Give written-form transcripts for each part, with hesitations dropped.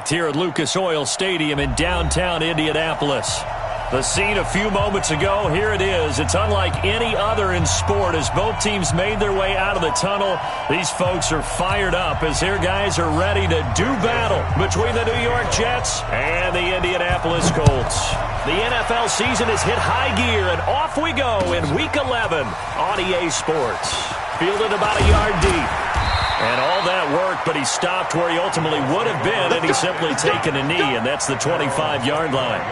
connect here at Lucas Oil Stadium in downtown Indianapolis. The scene a few moments ago, here it is. It's unlike any other in sport as both teams made their way out of the tunnel. These folks are fired up as their guys are ready to do battle between the New York Jets and the Indianapolis Colts. The NFL season has hit high gear, and off we go in Week 11 on EA Sports. Fielded about a yard deep. And all that work, but he stopped where he ultimately would have been, and he's simply taken a knee, and that's the 25-yard line.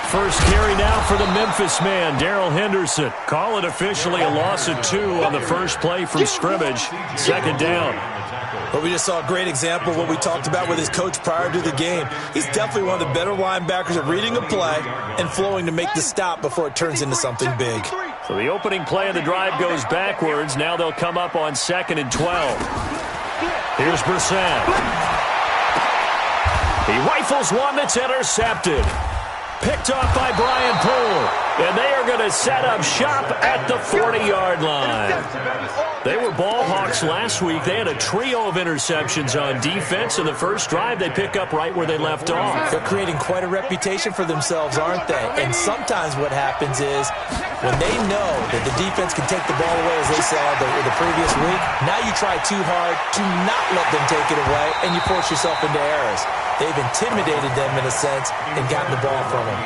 First carry now for the Memphis man, Darrell Henderson. Call it officially a loss of 2 on the first play from scrimmage. Second down. But we just saw a great example of what we talked about with his coach prior to the game. He's definitely one of the better linebackers at reading a play and flowing to make the stop before it turns into something big. So the opening play of the drive goes backwards. Now they'll come up on 2nd and 12. Here's Brissett. He rifles one that's intercepted. Picked off by Brian Poole. And they are going to set up shop at the 40-yard line. They were ball hawks last week. They had a trio of interceptions on defense. In the first drive, they pick up right where they left off. They're creating quite a reputation for themselves, aren't they? And sometimes what happens is when they know that the defense can take the ball away, as they saw the previous week, now you try too hard to not let them take it away, and you force yourself into errors. They've intimidated them in a sense and gotten the ball from them.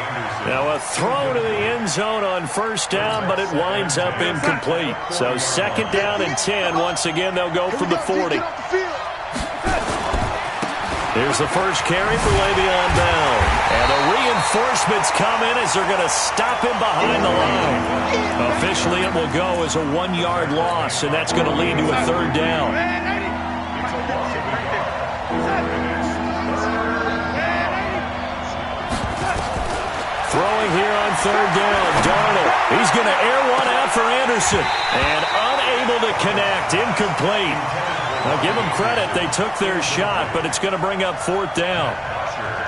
Now a throw to the end zone on first down, but it winds up incomplete. So 2nd down and 10. Once again, they'll go from the 40. Here's the first carry for Le'Veon Bell. And the reinforcements come in as they're going to stop him behind the line. Officially, it will go as a 1-yard loss, and that's going to lead to a 3rd down. Throwing here on 3rd down, Darnold. He's going to air one out for Anderson. And unable to connect, incomplete. Now give them credit, they took their shot, but it's going to bring up 4th down.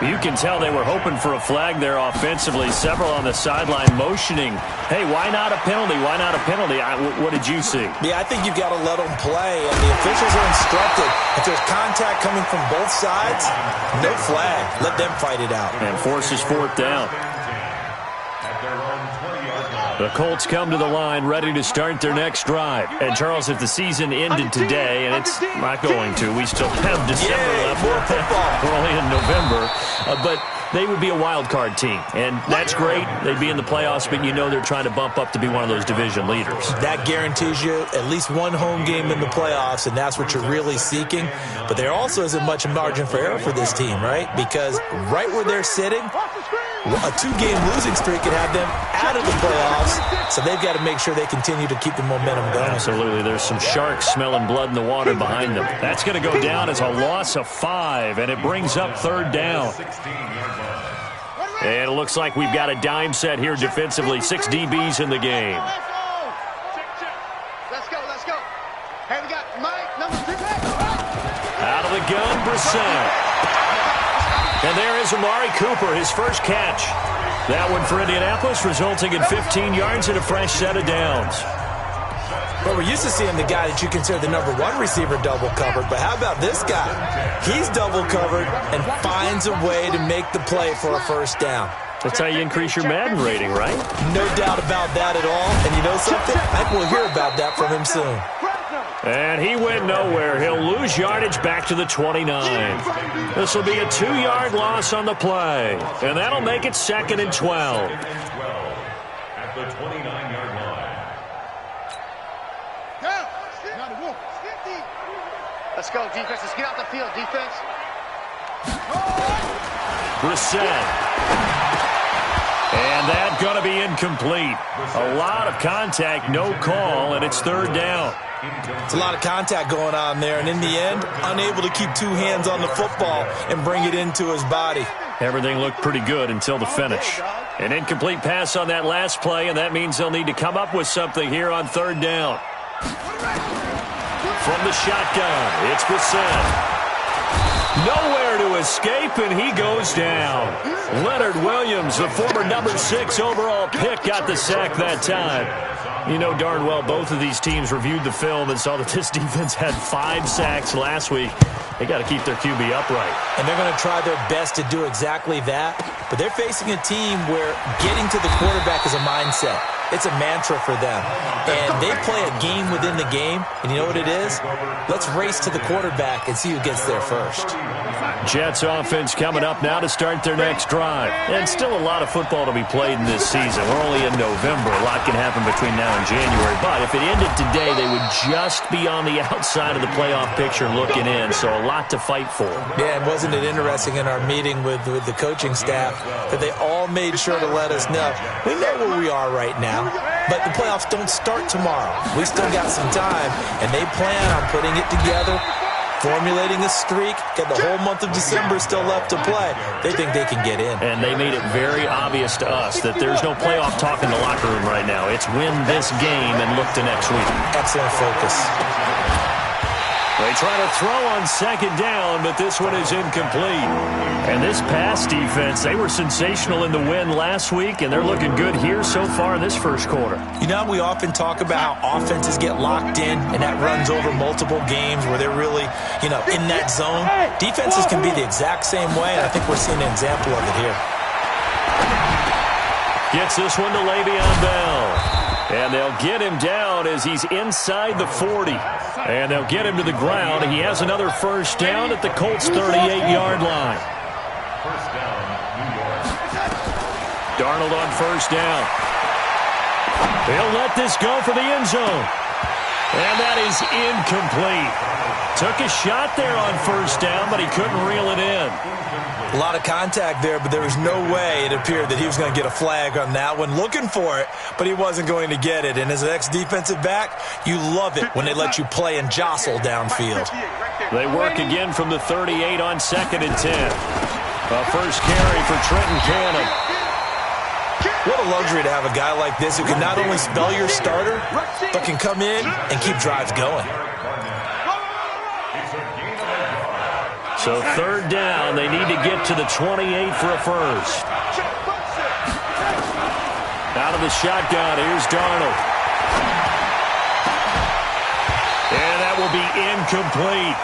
You can tell they were hoping for a flag there offensively. Several on the sideline motioning, hey, why not a penalty? Why not a penalty? What did you see? Yeah, I think you've got to let them play, and the officials are instructed. If there's contact coming from both sides, no flag. Let them fight it out. And forces 4th down. The Colts come to the line ready to start their next drive. And, Charles, if the season ended today, and it's not going to, we still have December left. We're only in November. But they would be a wild card team. And that's great. They'd be in the playoffs, but you know they're trying to bump up to be one of those division leaders. That guarantees you at least one home game in the playoffs, and that's what you're really seeking. But there also isn't much margin for error for this team, right? Because right where they're sitting, a 2-game losing streak could have them out of the playoffs, so they've got to make sure they continue to keep the momentum going. Absolutely. There's some sharks smelling blood in the water behind them. That's going to go down as a loss of 5, and it brings up 3rd down. And it looks like we've got a dime set here defensively. 6 DBs in the game. Let's go, let's go. Hey, we got Mike, number 3. Out of the gun, Brissett. And there is Amari Cooper, his first catch. That one for Indianapolis, resulting in 15 yards and a fresh set of downs. Well, we're used to seeing the guy that you consider the number 1 receiver double covered, but how about this guy? He's double covered and finds a way to make the play for a first down. That's how you increase your Madden rating, right? No doubt about that at all. And you know something? I think we'll hear about that from him soon. And he went nowhere. He'll lose yardage back to the 29. This will be a 2-yard loss on the play. And that'll make it 2nd and 12. At the 29-yard line. Let's go, defense. Let's get out the field, defense. Brissett. And that's going to be incomplete. A lot of contact, no call, and it's 3rd down. It's a lot of contact going on there, and in the end, unable to keep 2 hands on the football and bring it into his body. Everything looked pretty good until the finish. An incomplete pass on that last play, and that means they'll need to come up with something here on third down. From the shotgun, it's Brissett. Nowhere to escape, and he goes down. Leonard Williams, the former number 6 overall pick, got the sack that time. You know darn well both of these teams reviewed the film and saw that this defense had 5 sacks last week. They got to keep their QB upright. And they're going to try their best to do exactly that. But they're facing a team where getting to the quarterback is a mindset. It's a mantra for them. And they play a game within the game. And you know what it is? Let's race to the quarterback and see who gets there first. Jets offense coming up now to start their next drive. And still a lot of football to be played in this season. We're only in November. A lot can happen between now and January. But if it ended today, they would just be on the outside of the playoff picture looking in. So a lot to fight for. Yeah, and wasn't it interesting in our meeting with the coaching staff that they all made sure to let us know, we know where we are right now, but the playoffs don't start tomorrow. We still got some time, and they plan on putting it together, formulating a streak, got the whole month of December still left to play. They think they can get in. And they made it very obvious to us that there's no playoff talk in the locker room right now. It's win this game and look to next week. Excellent focus. They try to throw on second down, but this one is incomplete. And this pass defense, they were sensational in the win last week, and they're looking good here so far in this first quarter. You know, we often talk about how offenses get locked in, and that runs over multiple games where they're really, in that zone. Defenses can be the exact same way, and I think we're seeing an example of it here. Gets this one to Le'Veon Bell. And they'll get him down as he's inside the 40. And they'll get him to the ground. He has another first down at the Colts' 38-yard line. First down, New York. Darnold on first down. They'll let this go for the end zone. And that is incomplete. Took a shot there on first down, but he couldn't reel it in. A lot of contact there, but there was no way it appeared that he was going to get a flag on that one. Looking for it, but he wasn't going to get it. And as an ex-defensive back, you love it when they let you play and jostle downfield. They work again from the 38 on 2nd and 10. A first carry for Trenton Cannon. What a luxury to have a guy like this who can not only spell your starter, but can come in and keep drives going. So third down, they need to get to the 28 for a first. Out of the shotgun, here's Darnold. And that will be incomplete.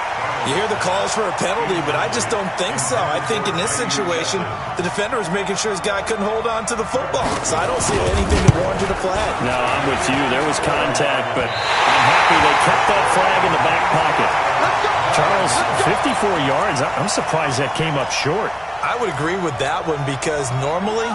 You hear the calls for a penalty, but I just don't think so. I think in this situation, the defender was making sure his guy couldn't hold on to the football. So I don't see anything that warranted a flag. No, I'm with you. There was contact, but I'm happy they kept that flag in the back pocket. Charles, 54 yards. I'm surprised that came up short. I would agree with that one because normally,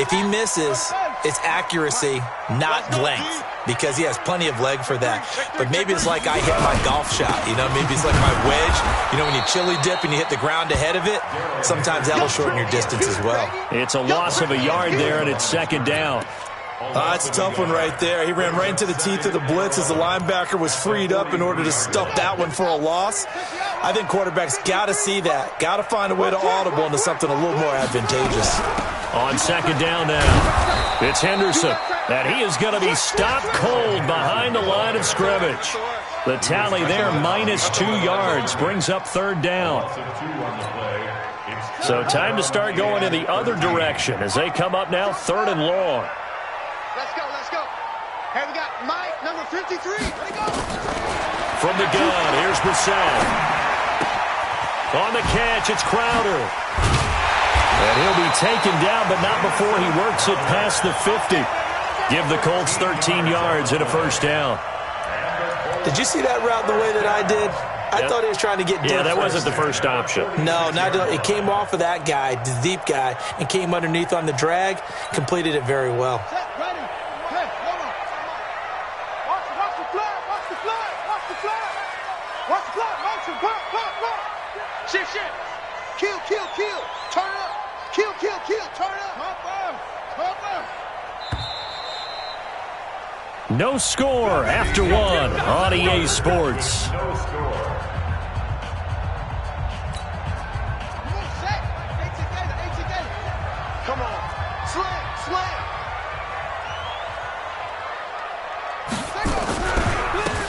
if he misses, it's accuracy, not length, because he has plenty of leg for that. But maybe it's like I hit my golf shot, maybe it's like my wedge. When you chili dip and you hit the ground ahead of it, sometimes that'll shorten your distance as well. It's a loss of a yard there, and it's second down. It's a tough one right there. He ran right into the teeth of the blitz as the linebacker was freed up in order to stuff that one for a loss. I think quarterbacks got to see that. Got to find a way to audible into something a little more advantageous. On second down now, it's Henderson. And he is going to be stopped cold behind the line of scrimmage. The tally there, -2 yards, brings up third down. So time to start going in the other direction as they come up now, 3rd and long. Let's go. Hey, we got Mike, number 53. Ready, go. From the gun, here's Brissett. On the catch, it's Crowder. And he'll be taken down, but not before he works it past the 50. Give the Colts 13 yards and a first down. Did you see that route the way that I did? I thought he was trying to get deep. Yeah, that wasn't the first option. No, it came off of that guy, the deep guy, and came underneath on the drag, completed it very well. Ready. Hey, hold on. Watch the flag. Watch the flag. Watch the flag. Watch the flag. Watch it. Block. Shit. Kill. Turn up. Kill. Turn up. No score after one on EA Sports. No score. Come on. Sling.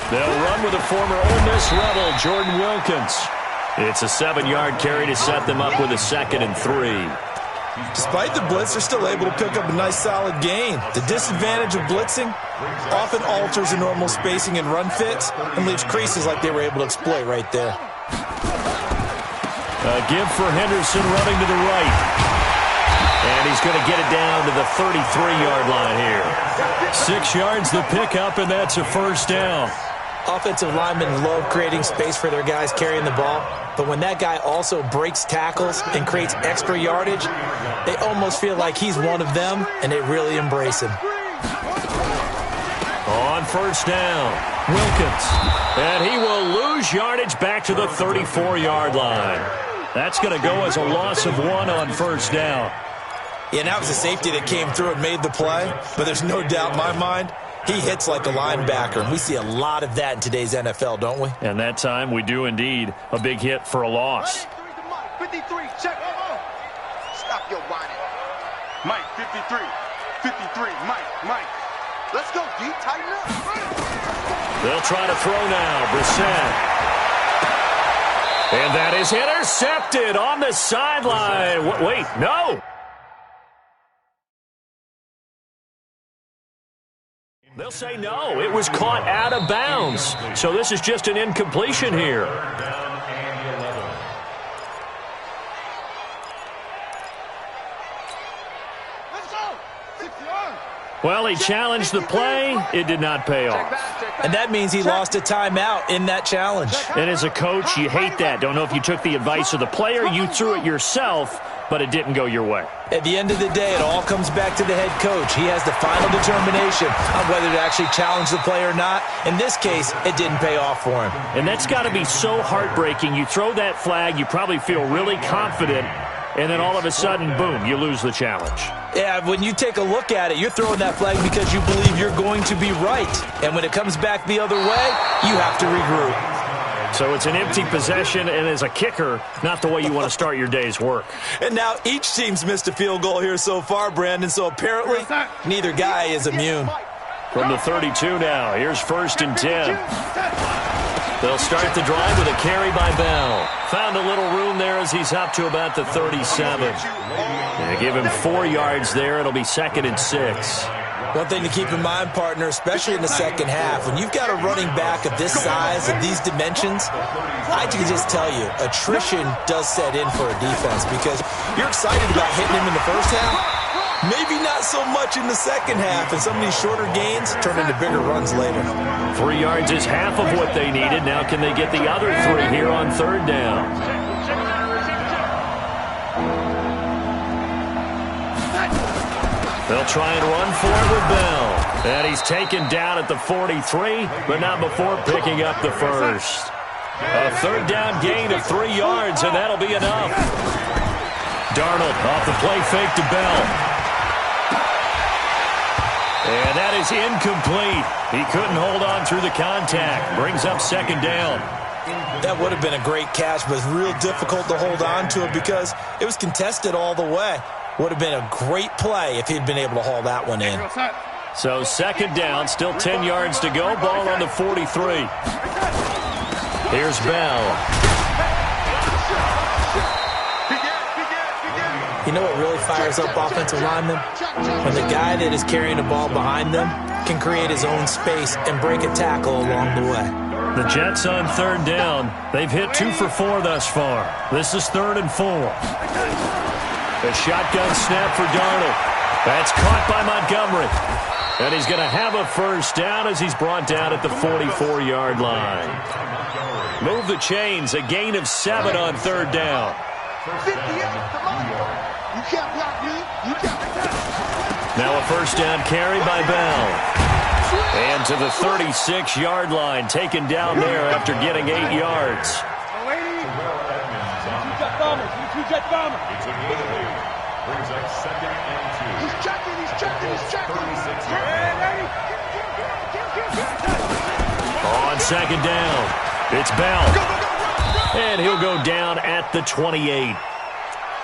They'll run with a former Ole Miss Rebel, Jordan Wilkins. It's a 7-yard carry to set them up with a 2nd and 3. Despite the blitz, they're still able to pick up a nice solid gain. The disadvantage of blitzing often alters the normal spacing and run fits and leaves creases like they were able to exploit right there. A give for Henderson running to the right. And he's going to get it down to the 33-yard line here. 6 yards the pickup, and that's a 1st down. Offensive linemen love creating space for their guys carrying the ball, but when that guy also breaks tackles and creates extra yardage, they almost feel like he's one of them, and they really embrace him. On 1st down, Wilkins. And he will lose yardage back to the 34-yard line. That's going to go as a loss of 1 on 1st down. Yeah, and that was a safety that came through and made the play, but there's no doubt in my mind he hits like a linebacker, and we see a lot of that in today's NFL, don't we? And that time we do indeed. A big hit for a loss. 53, check. Stop your whining. Mike, 53. 53, Mike. Let's go, D. Tighten up. They'll try to throw now. Brissett. And that is intercepted on the sideline. Wait, no. They'll say no. It was caught out of bounds. So this is just an incompletion here. Well, he challenged the play. It did not pay off. And that means he lost a timeout in that challenge. And as a coach, you hate that. Don't know if you took the advice of the player, you threw it yourself, but it didn't go your way. At the end of the day, it all comes back to the head coach. He has the final determination on whether to actually challenge the play or not. In this case, it didn't pay off for him. And that's got to be so heartbreaking. You throw that flag, you probably feel really confident, and then all of a sudden, boom, you lose the challenge. Yeah, when you take a look at it, you're throwing that flag because you believe you're going to be right. And when it comes back the other way, you have to regroup. So it's an empty possession, and as a kicker, not the way you want to start your day's work. And now each team's missed a field goal here so far, Brandon, so apparently neither guy is immune. From the 32 now, here's 1st and 10. They'll start the drive with a carry by Bell. Found a little room there as he's up to about the 37. They give him 4 yards there. It'll be 2nd and 6. One thing to keep in mind, partner, especially in the second half, when you've got a running back of this size and these dimensions, I can just tell you, attrition does set in for a defense because you're excited about hitting him in the first half, maybe not so much in the second half, and some of these shorter gains turn into bigger runs later. 3 yards is half of what they needed. Now can they get the other 3 here on 3rd down? They'll try and run for it with Bell. And he's taken down at the 43, but not before picking up the 1st. A 3rd down gain of 3 yards, and that'll be enough. Darnold off the play fake to Bell. And that is incomplete. He couldn't hold on through the contact. Brings up 2nd down. That would have been a great catch, but it's real difficult to hold on to it because it was contested all the way. Would have been a great play if he'd been able to haul that one in. So 2nd down, still 10 yards to go. Ball on the 43. Here's Bell. You know what really fires up offensive linemen? When the guy that is carrying the ball behind them can create his own space and break a tackle along the way. The Jets on 3rd down. They've hit 2 for 4 thus far. This is 3rd and 4. A shotgun snap for Darnold. That's caught by Montgomery. And he's going to have a 1st down as he's brought down at the 44-yard line. Move the chains. A gain of 7 on 3rd down. Now a 1st down carry by Bell. And to the 36-yard line. Taken down there after getting 8 yards. Brings up 2nd and 2. He's checking. On 2nd down, it's Bell. And he'll go down at the 28.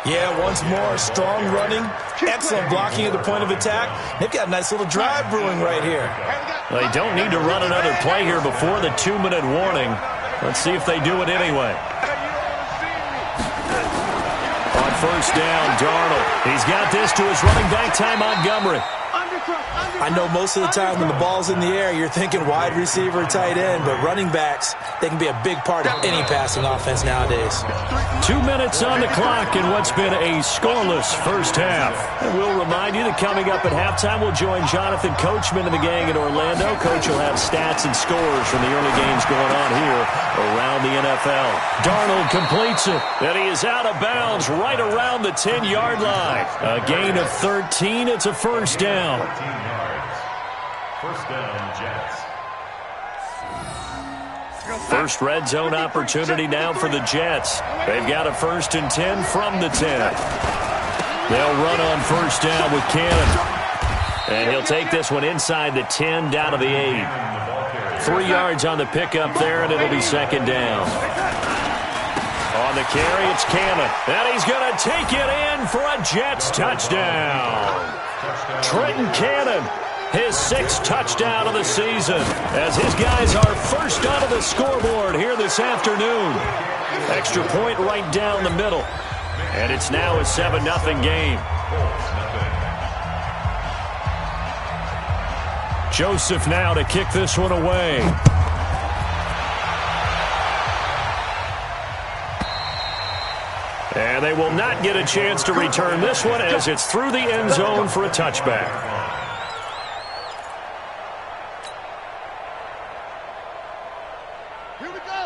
Yeah, once more, strong running Excellent blocking at the point of attack. They've got a nice little drive brewing right here. They don't need to run another play here before the 2-minute warning. Let's see if they do it anyway. On first down, Darnold. He's got this to his running back, Ty Montgomery. I know most of the time when the ball's in the air, you're thinking wide receiver, tight end, but running backs, they can be a big part of any passing offense nowadays. 2 minutes on the clock in what's been a scoreless first half. And we'll remind you that coming up at halftime, we'll join Jonathan Coachman and the gang in Orlando. Coach will have stats and scores from the early games going on here around the NFL. Darnold completes it, and he is out of bounds right around the 10-yard line. A gain of 13. It's a first down. 14 yards. First down, Jets. First red zone opportunity now for the Jets. They've got a 1st and 10 from the 10. They'll run on first down with Cannon. And he'll take this one inside the 10 down to the 8. 3 yards on the pickup there, and it'll be second down. On the carry, it's Cannon. And he's going to take it in for a Jets touchdown. Trenton Cannon, his 6th touchdown of the season, as his guys are first onto the scoreboard here this afternoon. Extra point right down the middle. And it's now a 7-0 game. Joseph now to kick this one away. And they will not get a chance to return this one as it's through the end zone for a touchback.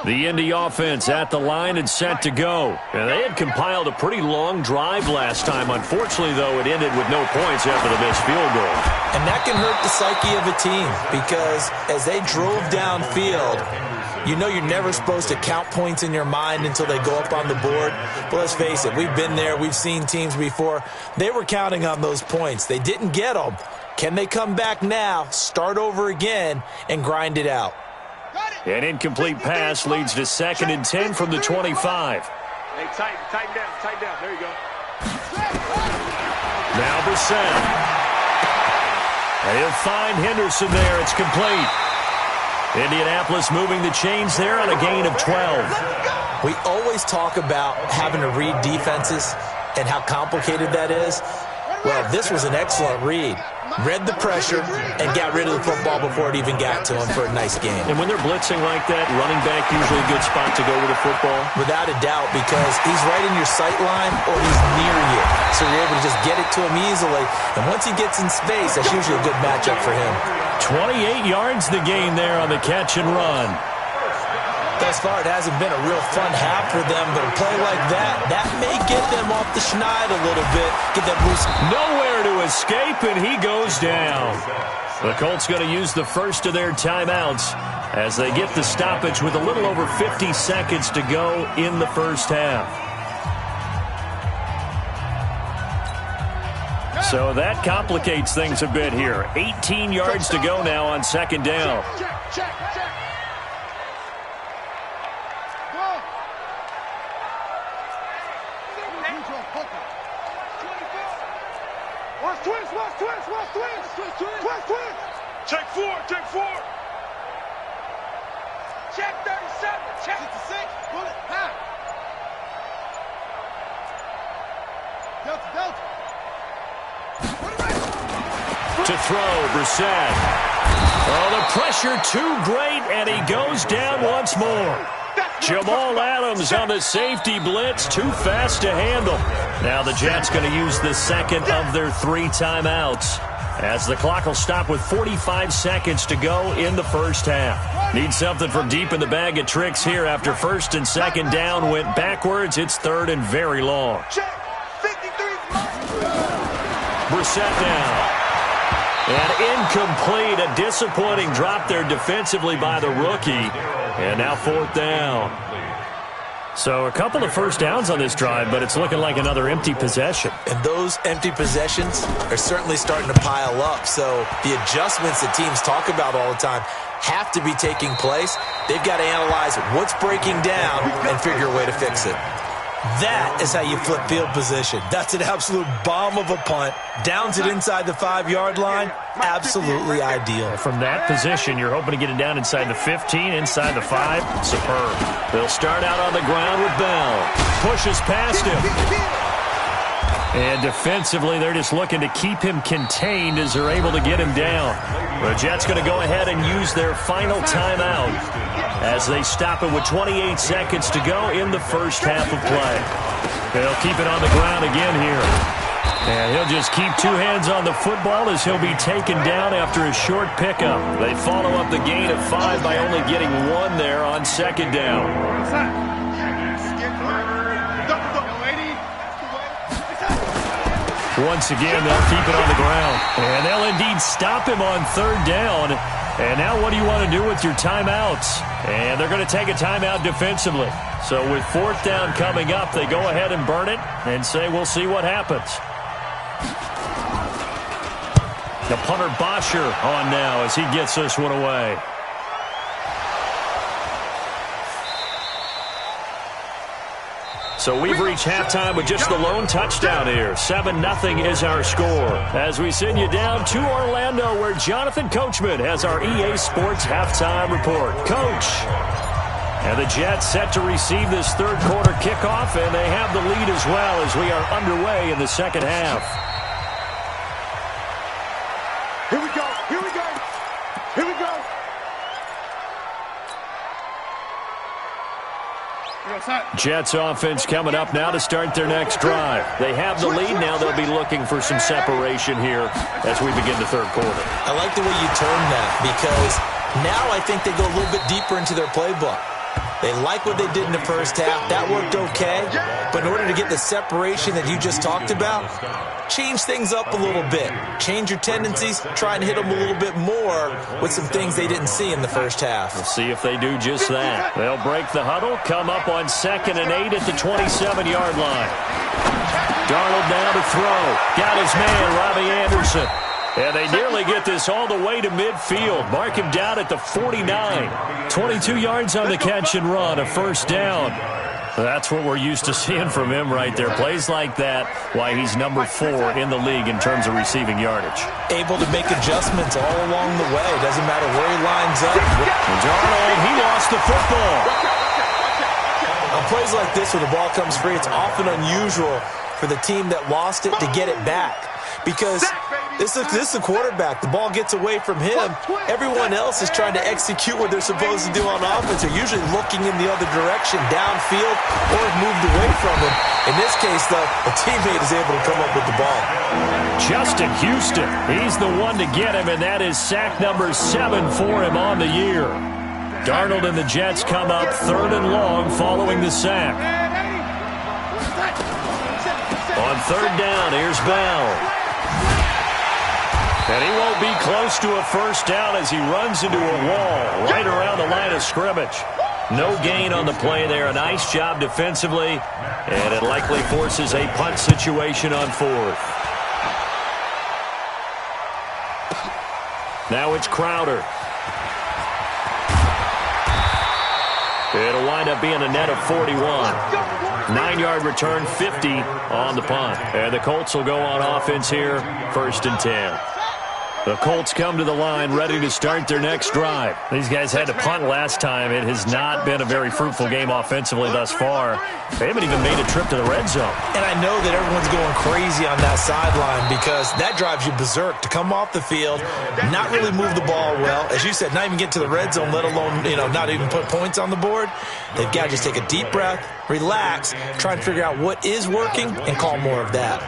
The Indy offense at the line and set to go. And they had compiled a pretty long drive last time. Unfortunately, though, it ended with no points after the missed field goal. And that can hurt the psyche of a team because as they drove downfield, you know you're never supposed to count points in your mind until they go up on the board. But let's face it, we've been there. We've seen teams before. They were counting on those points. They didn't get them. Can they come back now, start over again, and grind it out? An incomplete pass leads to 2nd and 10 from the 25. Hey, tighten down. There you go. Now Brissett. He'll find Henderson there. It's complete. Indianapolis moving the chains there on a gain of 12. We always talk about having to read defenses and how complicated that is. Well, this was an excellent read. Read the pressure and got rid of the football before it even got to him for a nice game. And when they're blitzing like that, running back usually a good spot to go with the football? Without a doubt, because he's right in your sight line or he's near you. So you're able to just get it to him easily. And once he gets in space, that's usually a good matchup for him. 28 yards the gain there on the catch and run. Thus far, it hasn't been a real fun half for them, but a play like that may get them off the schneid a little bit, get that boost. Nowhere to escape, and he goes down. The Colts going to use the first of their timeouts as they get the stoppage with a little over 50 seconds to go in the first half. So that complicates things a bit here. 18 yards to go now on second down. Check. Twist. Check four. Check 37. Check 56. Bullet. High. Delta. To throw, Brissett. Oh, the pressure too great, and he goes down once more. Jamal Adams on the safety blitz, too fast to handle. Now the Jets going to use the second of their 3 timeouts, as the clock will stop with 45 seconds to go in the first half. Need something from deep in the bag of tricks here after 1st and 2nd down went backwards. It's 3rd and very long. Brissett now. And incomplete, a disappointing drop there defensively by the rookie. And now 4th down. So a couple of first downs on this drive, but it's looking like another empty possession. And those empty possessions are certainly starting to pile up. So the adjustments that teams talk about all the time have to be taking place. They've got to analyze what's breaking down and figure a way to fix it. That is how you flip field position. That's an absolute bomb of a punt. Downs it inside the 5-yard line. Absolutely ideal. From that position, you're hoping to get it down inside the 15, inside the 5. Superb. They'll start out on the ground with Bell. Pushes past him. And defensively, they're just looking to keep him contained as they're able to get him down. The Jets going to go ahead and use their final timeout as they stop it with 28 seconds to go in the first half of play. They'll keep it on the ground again here. And he'll just keep 2 hands on the football as he'll be taken down after a short pickup. They follow up the gain of 5 by only getting 1 there on second down. Once again, they'll keep it on the ground. And they'll indeed stop him on third down. And now what do you want to do with your timeouts? And they're going to take a timeout defensively. So with fourth down coming up, they go ahead and burn it and say we'll see what happens. The punter Bosher on now as he gets this one away. So we've reached halftime with just the lone touchdown here. 7-0 is our score. As we send you down to Orlando, where Jonathan Coachman has our EA Sports halftime report. Coach. And the Jets set to receive this third quarter kickoff, and they have the lead as well as we are underway in the second half. Here we go. Here we go. Here we go. Jets offense coming up now to start their next drive. They have the lead now. They'll be looking for some separation here as we begin the third quarter. I like the way you term that because now I think they go a little bit deeper into their playbook. They like what they did in the first half. That worked okay. But in order to get the separation that you just talked about, change things up a little bit. Change your tendencies. Try and hit them a little bit more with some things they didn't see in the first half. We'll see if they do just that. They'll break the huddle, come up on 2nd and 8 at the 27-yard line. Darnold now to throw. Got his man, Robbie Anderson. And they nearly get this all the way to midfield. Mark him down at the 49. 22 yards on the catch and run, a first down. That's what we're used to seeing from him right there. Plays like that, why he's number 4 in the league in terms of receiving yardage. Able to make adjustments all along the way. Doesn't matter where he lines up. And Darnold, he lost the football. On plays like this where the ball comes free, it's often unusual for the team that lost it to get it back. Because this is a quarterback. The ball gets away from him. Everyone else is trying to execute what they're supposed to do on offense. They're usually looking in the other direction, downfield, or moved away from him. In this case, though, a teammate is able to come up with the ball. Justin Houston, he's the one to get him, and that is sack number 7 for him on the year. Darnold and the Jets come up 3rd and long following the sack. On 3rd down, here's Bell. And he won't be close to a first down as he runs into a wall right around the line of scrimmage. No gain on the play there. A nice job defensively, and it likely forces a punt situation on 4th. Now it's Crowder. It'll wind up being a net of 41. 9-yard return, 50 on the punt. And the Colts will go on offense here, 1st and 10. The Colts come to the line ready to start their next drive. These guys had to punt last time. It has not been a very fruitful game offensively thus far. They haven't even made a trip to the red zone. And I know that everyone's going crazy on that sideline because that drives you berserk to come off the field, not really move the ball well. As you said, not even get to the red zone, let alone, not even put points on the board. They've got to just take a deep breath, relax, try and figure out what is working, and call more of that.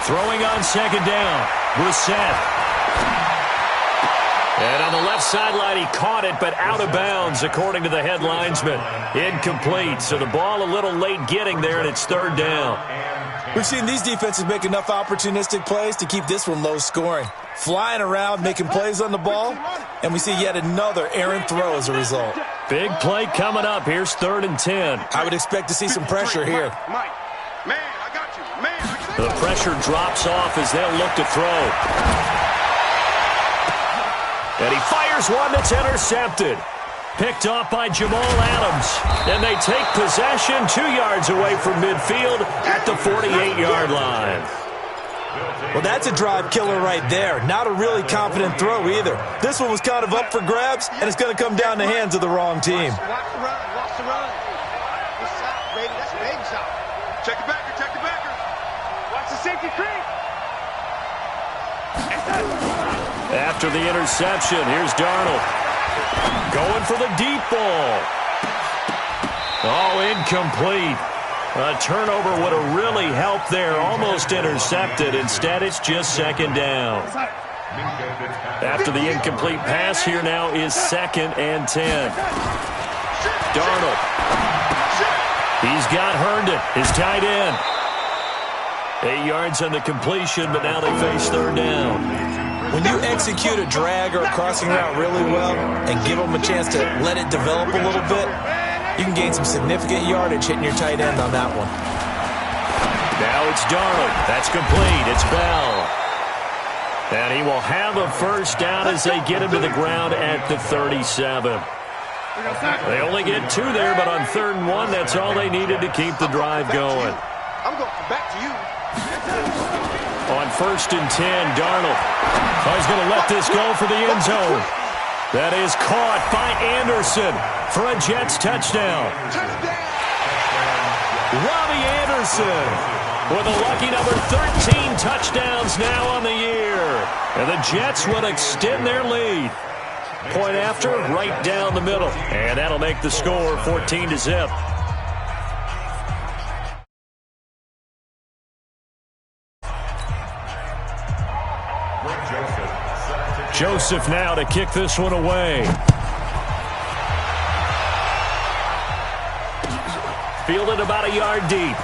Throwing on 2nd down, Brissett. And on the left sideline, he caught it, but out of bounds, according to the head linesman. Incomplete, so the ball a little late getting there, and it's 3rd down. We've seen these defenses make enough opportunistic plays to keep this one low scoring. Flying around, making plays on the ball, and we see yet another errant throw as a result. Big play coming up. Here's 3rd and 10. I would expect to see some pressure here. Mike, man, I got you. Man, the pressure drops off as they'll look to throw. And he fires one that's intercepted. Picked off by Jamal Adams. And they take possession 2 yards away from midfield at the 48-yard line. Well, that's a drive killer right there. Not a really confident throw either. This one was kind of up for grabs, and it's going to come down the hands of the wrong team. Watch the run. Watch the run. Good shot, baby. That's a baby shot. Check the backer. Check the backer. Watch the safety creep. After the interception, here's Darnold. Going for the deep ball. Oh, incomplete. A turnover would have really helped there. Almost intercepted. Instead, it's just second down. After the incomplete pass, here now is 2nd and 10. Darnold. He's got Herndon, his tight end. 8 yards on the completion, but now they face 3rd down. When you execute a drag or a crossing route really well and give them a chance to let it develop a little bit, you can gain some significant yardage hitting your tight end on that one. Now it's Darnold. That's complete. It's Bell. And he will have a first down as they get him to the ground at the 37. They only get 2 there, but on 3rd and 1, that's all they needed to keep the drive going. I'm going back to you. On 1st and 10, Darnold. Oh, he's going to let this go for the end zone. That is caught by Anderson for a Jets touchdown. Robbie Anderson with a lucky number 13 touchdowns now on the year. And the Jets will extend their lead. Point after, right down the middle. And that'll make the score 14-0. Joseph now to kick this one away. Fielded about a yard deep.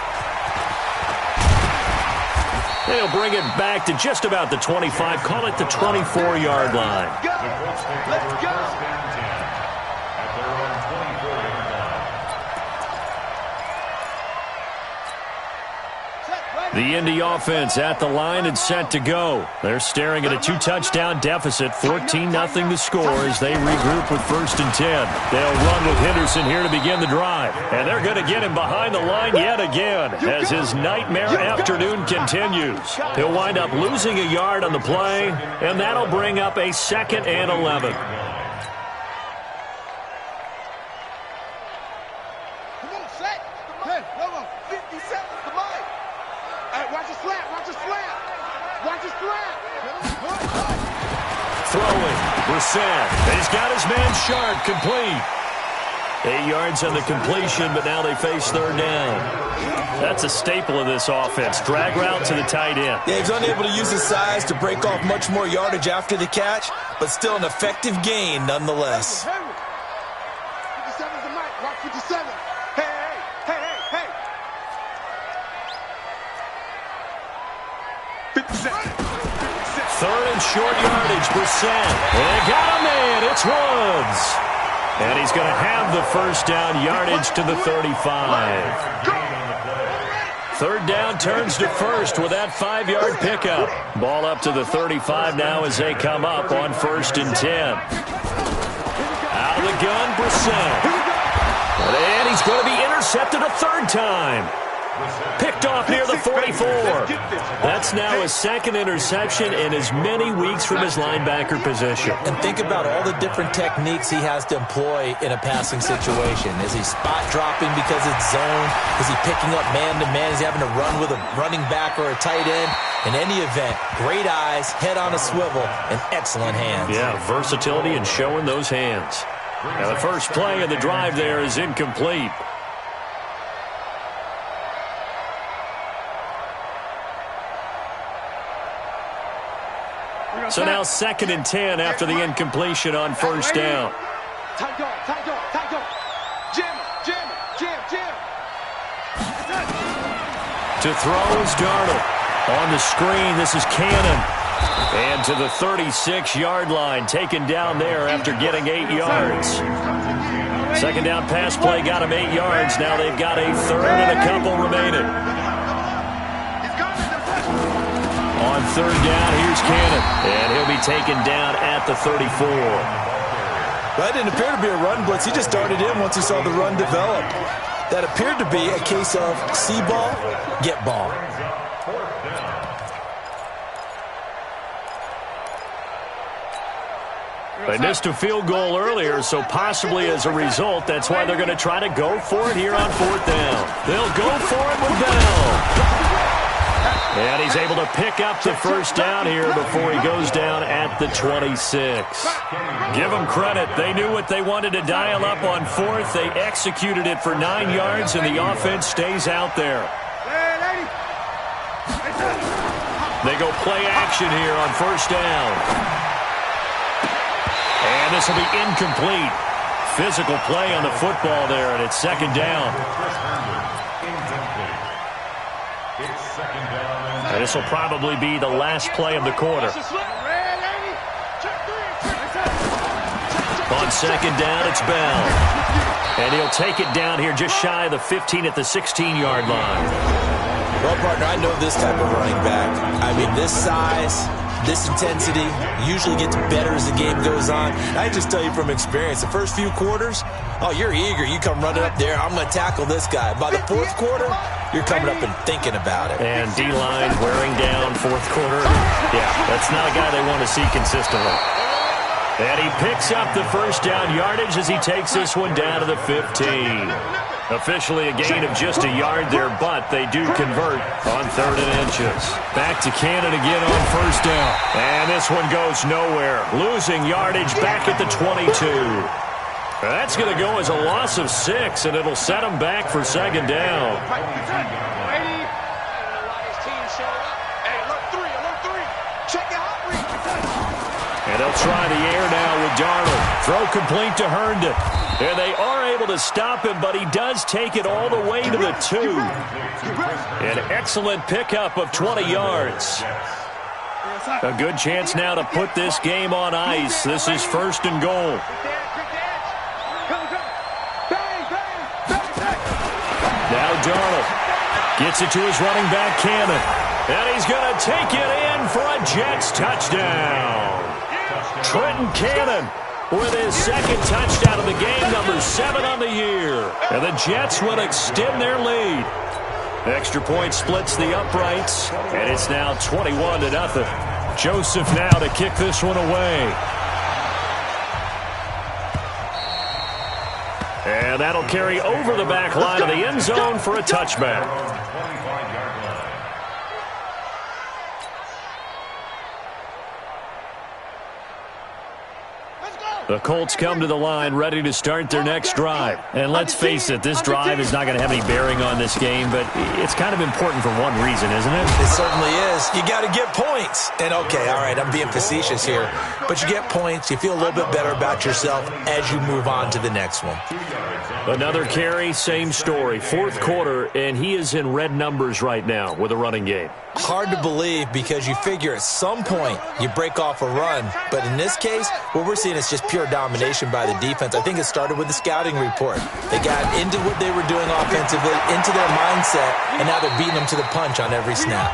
And he'll bring it back to just about the 25. Call it the 24-yard line. Let's go. The Indy offense at the line and set to go. They're staring at a 2-touchdown deficit, 14-0 the score as they regroup with 1st and 10. They'll run with Henderson here to begin the drive. And they're going to get him behind the line yet again as his nightmare afternoon continues. He'll wind up losing a yard on the play, and that'll bring up a 2nd and 11. Throwing, Brissett. He's got his man Sharp, complete. 8 yards on the completion, but now they face 3rd down. That's a staple of this offense. Drag route to the tight end. Yeah, he's unable to use his size to break off much more yardage after the catch, but still an effective gain nonetheless. 57's the mic. Watch 57. Hey. 57. 3rd and short yardage, Brissett. They got him in. It's Woods. And he's going to have the first down yardage to the 35. 3rd down turns to 1st with that 5-yard pickup. Ball up to the 35 now as they come up on 1st and 10. Out of the gun, Brissett. And he's going to be intercepted a 3rd time. Picked off near the 44. That's now his 2nd interception in as many weeks from his linebacker position. And think about all the different techniques he has to employ in a passing situation. Is he spot dropping because it's zone? Is he picking up man-to-man? Is he having to run with a running back or a tight end? In any event, great eyes, head on a swivel, and excellent hands. Yeah, versatility and showing those hands. Now the first play of the drive there is incomplete. So now 2nd and 10 after the incompletion on 1st down. Tight go. Jam. To throw is Darnold. On the screen, this is Cannon. And to the 36-yard line, taken down there after getting 8 yards. 2nd down pass play got him 8 yards. Now they've got a 3rd and a couple remaining. On third down, here's Cannon. And he'll be taken down at the 34. That didn't appear to be a run blitz. He just darted in once he saw the run develop. That appeared to be a case of see ball, get ball. They missed a field goal earlier, so possibly as a result, that's why they're going to try to go for it here on fourth down. They'll go for it with Bell. And he's able to pick up the first down here before he goes down at the 26. Give them credit. They knew what they wanted to dial up on fourth. They executed it for 9 yards, and the offense stays out there. They go play action here on first down. And this will be incomplete. Physical play on the football there, and it's second down. And this will probably be the last play of the quarter. On second down, it's Bell. And he'll take it down here just shy of the 15 at the 16-yard line. Well, partner, I know this type of running back. I mean, this size, this intensity usually gets better as the game goes on. I just tell you from experience, the first few quarters, oh, you're eager. You come running up there, I'm going to tackle this guy. By the fourth quarter, you're coming up and thinking about it. And D-line wearing down fourth quarter. Yeah, that's not a guy they want to see consistently. And he picks up the first down yardage as he takes this one down to the 15. Officially a gain of just a yard there, but they do convert on 3rd and inches. Back to Cannon again on first down. And this one goes nowhere. Losing yardage back at the 22. That's going to go as a loss of 6, and it'll set them back for second down. And they'll try the air now with Darnold. Throw complete to Herndon. And they are able to stop him, but he does take it all the way to the 2. An excellent pickup of 20 yards. A good chance now to put this game on ice. This is 1st and goal. Now Darnold gets it to his running back, Cannon. And he's going to take it in for a Jets touchdown. Trenton Cannon with his second touchdown of the game, number 7 on the year. And the Jets will extend their lead. Extra point splits the uprights, and it's now 21-0. Joseph now to kick this one away. And that'll carry over the back line of the end zone for a touchback. The Colts come to the line ready to start their next drive. And let's face it, this drive is not going to have any bearing on this game, but it's kind of important for one reason, isn't it? It certainly is. You got to get points. And okay, all right, I'm being facetious here, but you get points, you feel a little bit better about yourself as you move on to the next one. Another carry, same story. 4th quarter, and he is in red numbers right now with a running game. Hard to believe because you figure at some point you break off a run. But in this case, what we're seeing is just pure domination by the defense. I think it started with the scouting report. They got into what they were doing offensively, into their mindset, and now they're beating them to the punch on every snap.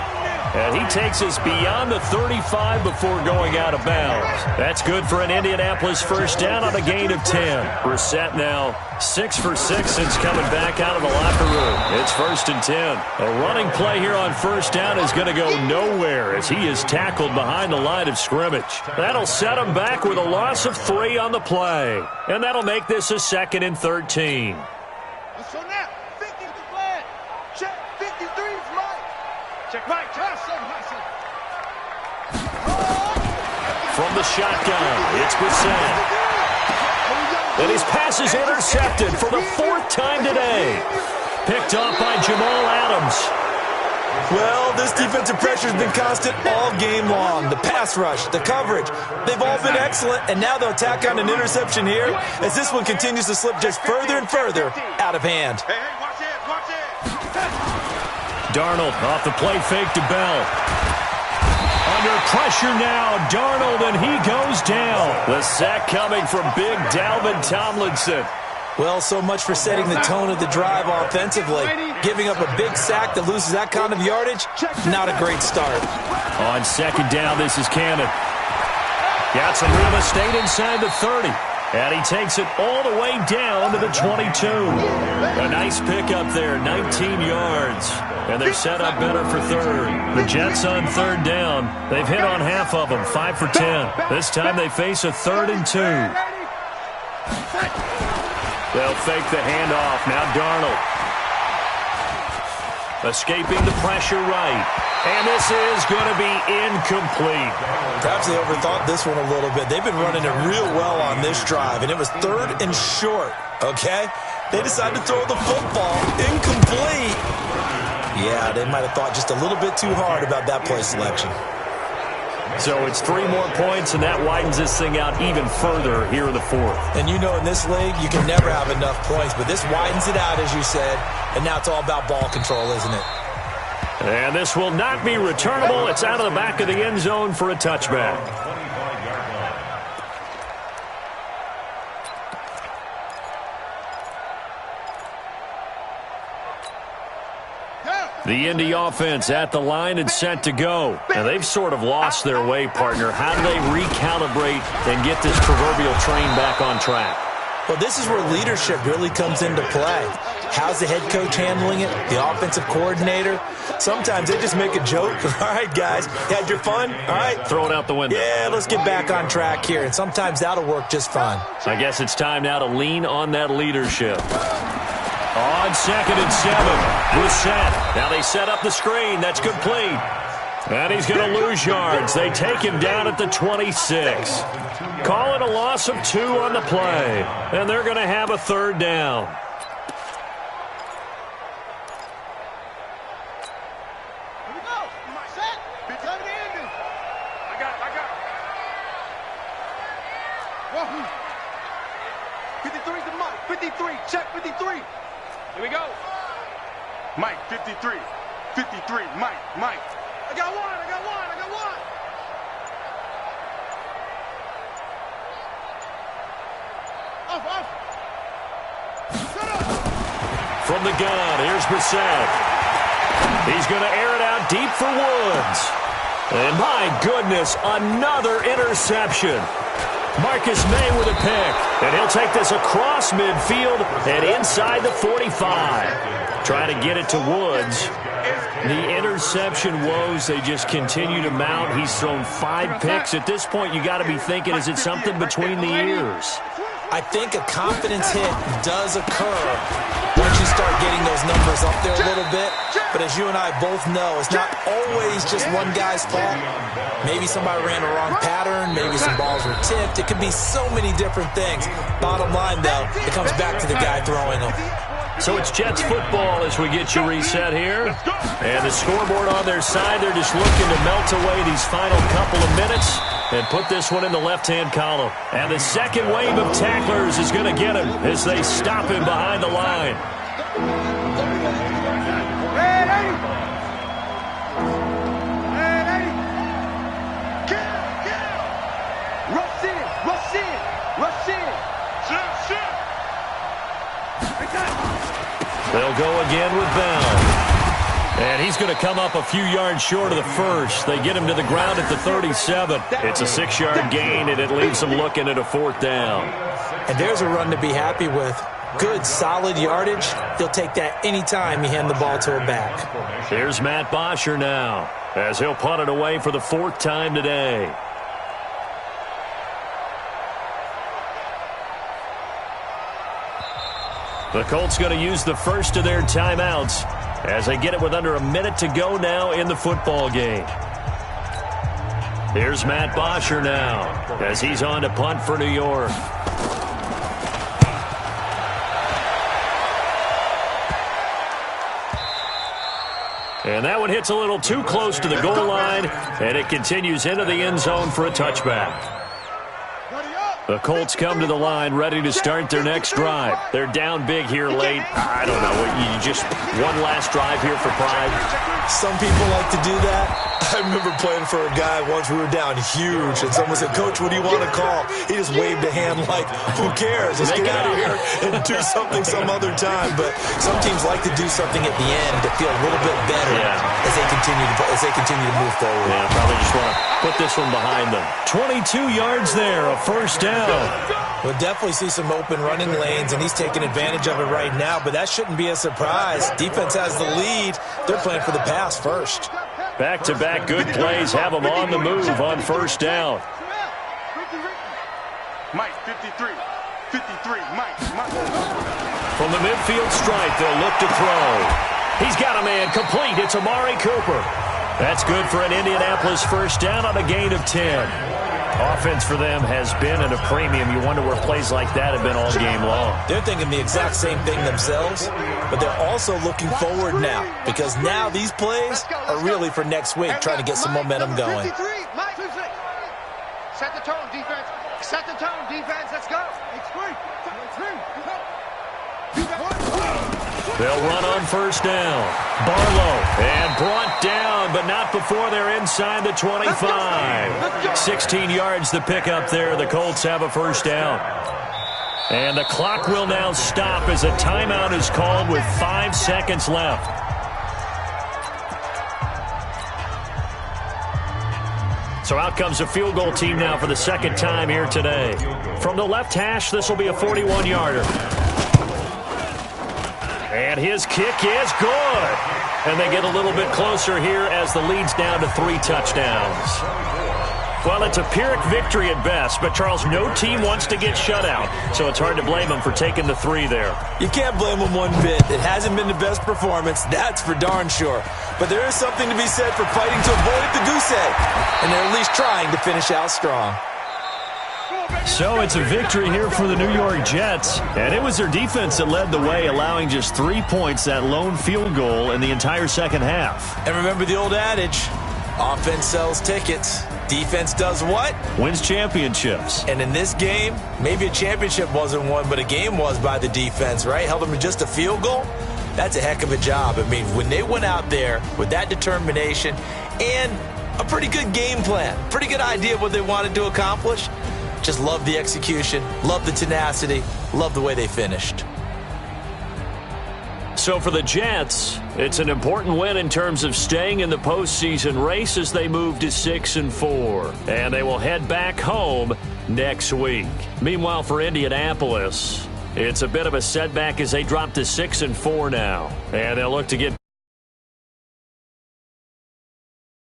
And he takes us beyond the 35 before going out of bounds. That's good for an Indianapolis first down on a gain of 10. Brissett now 6 for 6 since coming back out of the locker room. It's 1st and 10. A running play here on first down is going to go nowhere as he is tackled behind the line of scrimmage. That'll set him back with a loss of 3 on the play. And that'll make this a 2nd and 13. So now, 50 is the flag. Check 53 is Mike. Check Mike. From the shotgun, it's Brissett. And his pass is intercepted for the 4th time today. Picked off by Jamal Adams. Well, this defensive pressure has been constant all game long. The pass rush, the coverage, they've all been excellent, and now they'll tack on an interception here as this one continues to slip just further and further out of hand. Hey, watch it. Darnold off the play fake to Bell. Under pressure now, Darnold, and he goes down. The sack coming from big Dalvin Tomlinson. Well, so much for setting the tone of the drive offensively. Giving up a big sack that loses that kind of yardage, not a great start. On second down, this is Cannon. Got some real estate inside the 30. And he takes it all the way down to the 22. A nice pickup there, 19 yards. And they're set up better for third. The Jets on third down. They've hit on half of them, 5 for 10. This time they face a 3rd and 2. They'll fake the handoff. Now Darnold. Escaping the pressure right. And this is going to be incomplete. Perhaps they overthought this one a little bit. They've been running it real well on this drive, and it was 3rd and short, okay? They decided to throw the football. Incomplete. Yeah, they might have thought just a little bit too hard about that play selection. So it's 3 more points, and that widens this thing out even further here in the 4th. And you know in this league, you can never have enough points, but this widens it out, as you said, and now it's all about ball control, isn't it? And this will not be returnable. It's out of the back of the end zone for a touchback. The Indy offense at the line and set to go. And they've sort of lost their way, partner. How do they recalibrate and get this proverbial train back on track? Well, this is where leadership really comes into play. How's the head coach handling it? The offensive coordinator? Sometimes they just make a joke. All right, guys, you had your fun? All right. Throw it out the window. Yeah, let's get back on track here. And sometimes that'll work just fine. I guess it's time now to lean on that leadership. On 2nd and 7. Brissett. Now they set up the screen. That's complete. And he's going to lose yards. They take him down at the 26. Call it a loss of 2 on the play. And they're going to have a 3rd down. Here we go. Set. Big time to end it. I got it. 53 to Mike. 53. Check 53. Here we go. Mike, 53. 53. Mike. I got one. Off. Shut up. From the gun, here's Brissett. He's going to air it out deep for Woods. And my goodness, another interception. Marcus May with a pick. And he'll take this across midfield and inside the 45. Trying to get it to Woods. The interception woes, they just continue to mount. He's thrown 5 picks. At this point, you got to be thinking, is it something between the ears? I think a confidence hit does occur once you start getting those numbers up there a little bit. But as you and I both know, it's not always just one guy's fault. Maybe somebody ran a wrong pattern. Maybe some balls were tipped. It could be so many different things. Bottom line, though, it comes back to the guy throwing them. So it's Jets football as we get you reset here. And the scoreboard on their side, they're just looking to melt away these final couple of minutes and put this one in the left-hand column. And the second wave of tacklers is going to get him as they stop him behind the line. They'll go again with Bell. And he's going to come up a few yards short of the first. They get him to the ground at the 37. It's a 6-yard gain, and it leaves them looking at a 4th down. And there's a run to be happy with. Good, solid yardage. He'll take that anytime you hand the ball to a back. Here's Matt Bosher now, as he'll punt it away for the 4th time today. The Colts going to use the first of their timeouts as they get it with under a minute to go now in the football game. Here's Matt Bosher now as he's on to punt for New York. And that one hits a little too close to the goal line, and it continues into the end zone for a touchback. Ready up. The Colts come to the line, ready to start their next drive. They're down big here late. I don't know. You just one last drive here for pride. Some people like to do that. I remember playing for a guy once. We were down huge, and someone said, "Coach, what do you want to call?" He just waved a hand like, "Who cares? Let's get out of here and do something some other time." But some teams like to do something at the end to feel a little bit better as they continue to move forward. Yeah, probably just want to put this one behind them. 22 yards there, a first down. We'll definitely see some open running lanes, and he's taking advantage of it right now, but that shouldn't be a surprise. Defense has the lead. They're playing for the pass first. Back-to-back good plays have them on the move on first down. Mike, 53. 53, Mike. From the midfield stripe, they'll look to throw. He's got a man complete. It's Amari Cooper. That's good for an Indianapolis first down on a gain of 10. Offense for them has been at a premium. You wonder where plays like that have been all game long. They're thinking the exact same thing themselves, but they're also looking forward now because now these plays are really for next week, trying to get some momentum going. Set the tone, defense. Set the tone, defense. Let's go. They'll run on first down. Barlow, and brought down, but not before they're inside the 25. 16 yards to pick up there. The Colts have a first down. And the clock will now stop as a timeout is called with 5 seconds left. So out comes a field goal team now for the second time here today. From the left hash, this will be a 41-yarder. And his kick is good. And they get a little bit closer here as the lead's down to 3 touchdowns. Well, it's a Pyrrhic victory at best, but, Charles, no team wants to get shut out, so it's hard to blame them for taking the 3 there. You can't blame them one bit. It hasn't been the best performance, that's for darn sure. But there is something to be said for fighting to avoid the goose egg, and they're at least trying to finish out strong. So it's a victory here for the New York Jets, and it was their defense that led the way, allowing just 3 points, that lone field goal in the entire second half. And remember the old adage, offense sells tickets, defense does what? Wins championships. And in this game, maybe a championship wasn't won, but a game was by the defense, right? Held them to just a field goal. That's a heck of a job. I mean, when they went out there with that determination and a pretty good game plan, pretty good idea of what they wanted to accomplish, just love the execution, love the tenacity, love the way they finished. So for the Jets, it's an important win in terms of staying in the postseason race as they move to 6-4. And they will head back home next week. Meanwhile, for Indianapolis, it's a bit of a setback as they drop to 6-4 now. And they'll look to get